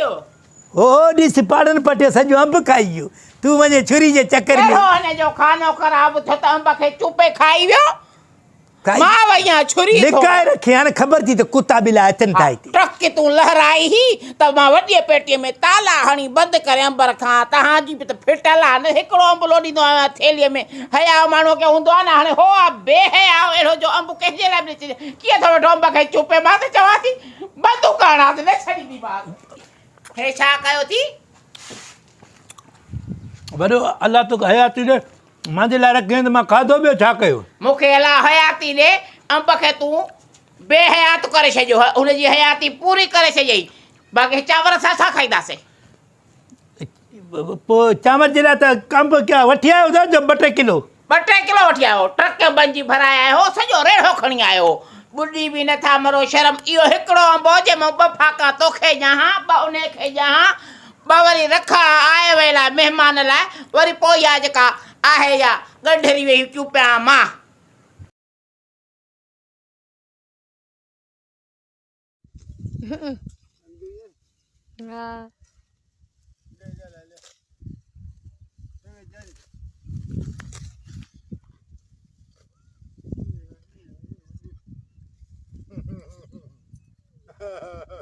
आयो ओ ॾिस पाड़नि पटियो सॼो अंब खाई वियो तूं वञे छुरी जे चकर में हिन जो खानो ख़राब थियो त अंब खे चुपे खाई वियो मां वई आहियां छुरी लिकाए रखी हाणे ख़बर थी त कुता बिला अचनि था हिते ट्रक तूं लहराई ही त मां वॾीअ पेटीअ में ताला हणी बंदि करे अंब रखां तव्हांजी बि त फिटल आहे न हिकिड़ो अंब लोॾींदो आहियां थेलीअ में हया माण्हूअ खे हूंदो आहे न हाणे हो आहे बेहया अहिड़ो जो अंब कंहिंजे लाइ बि ॾिसिजे कीअं थो वेठो अंब खे चुपे मां त चवां थी बंदूक हणांसि न छॾींदी मां हे छा कयो थी वॾो अलाह तोखे हयाती ॾे मुंहिंजे लाइ रखी त मां खाधो ॿियो छा कयो मूंखे अलाह हयाती ॾे अंब खे तूं बेहयात करे छॾियो हुनजी हयाती पूरी करे छॾियई बाक़ी चांवर सां छा खाईंदासीं पोइ चांवर जे लाइ त अंब क्या वठी आयो था जो 2-3 किलो 2-3 किलो वठी आयो ट्रक बंजी भराए आयो सॼो रेड़ो खणी आयो ॿुॾी बि नथा मरो शर्म इहो हिकिड़ो अंब हो जंहिंमें 2 फाका तोखे ॾियां 2 उनखे ॾियां 2 वरी रखा आए वेला महिमान लाइ वरी पोइ इहा जेका आहे या गंढरी वेही चुपिया मां Ha ha ha.